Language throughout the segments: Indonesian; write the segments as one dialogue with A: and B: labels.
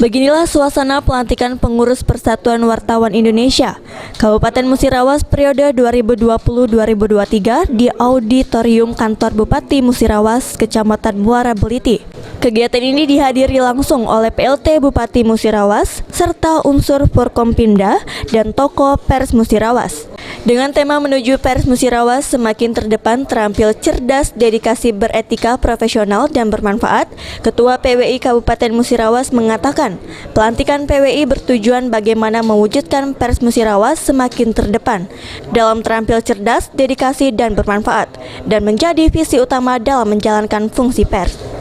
A: Beginilah suasana pelantikan pengurus Persatuan Wartawan Indonesia Kabupaten Musirawas periode 2020-2023 di Auditorium Kantor Bupati Musirawas, Kecamatan Muara Beliti. Kegiatan ini dihadiri langsung oleh PLT Bupati Musirawas serta unsur Forkompimda dan tokoh Pers Musirawas. Dengan tema menuju Pers Musirawas semakin terdepan, terampil, cerdas, dedikasi, beretika, profesional, dan bermanfaat, Ketua PWI Kabupaten Musirawas mengatakan, pelantikan PWI bertujuan bagaimana mewujudkan Pers Musirawas semakin terdepan dalam terampil, cerdas, dedikasi, dan bermanfaat, dan menjadi visi utama dalam menjalankan fungsi pers.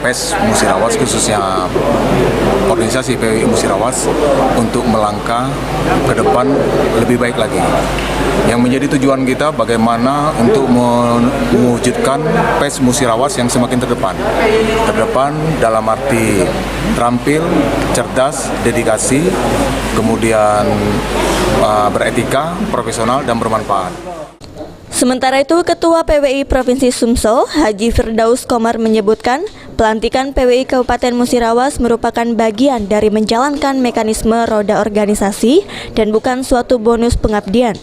B: Pers Musirawas, khususnya organisasi PWI Musirawas, untuk melangkah ke depan lebih baik lagi. Yang menjadi tujuan kita bagaimana untuk mewujudkan Pers Musirawas yang semakin terdepan. Terdepan dalam arti terampil, cerdas, dedikasi, kemudian beretika, profesional, dan bermanfaat.
A: Sementara itu, Ketua PWI Provinsi Sumsel, Haji Firdaus Komar menyebutkan, pelantikan PWI Kabupaten Musirawas merupakan bagian dari menjalankan mekanisme roda organisasi dan bukan suatu bonus pengabdian.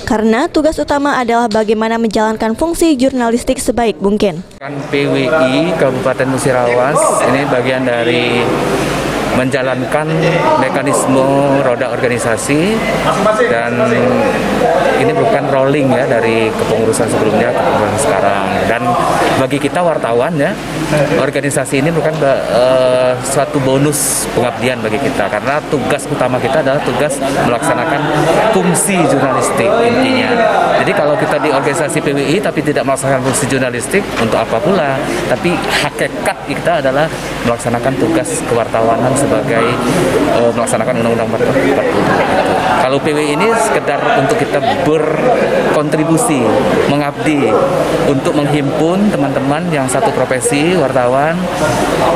A: Karena tugas utama adalah bagaimana menjalankan fungsi jurnalistik sebaik mungkin.
C: PWI Kabupaten Musirawas ini bagian dari menjalankan mekanisme roda organisasi, dan ini bukan rolling ya dari kepengurusan sebelumnya ke kepengurusan sekarang. Dan bagi kita wartawan ya, organisasi ini bukan suatu bonus pengabdian bagi kita, karena tugas utama kita adalah tugas melaksanakan fungsi jurnalistik intinya. Jadi kalau kita di organisasi PWI tapi tidak melaksanakan fungsi jurnalistik, untuk apa pula? Tapi hakikat kita adalah melaksanakan tugas kewartawanan sebagai melaksanakan Undang-Undang 40. Kalau PWI ini sekedar untuk kita berkontribusi, mengabdi, untuk menghimpun teman-teman yang satu profesi wartawan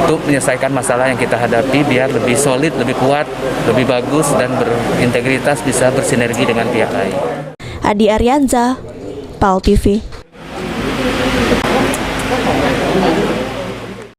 C: untuk menyelesaikan masalah yang kita hadapi biar lebih solid, lebih kuat, lebih bagus, dan berintegritas, bisa bersinergi dengan pihak lain.
A: Adi Arianza, PAL TV.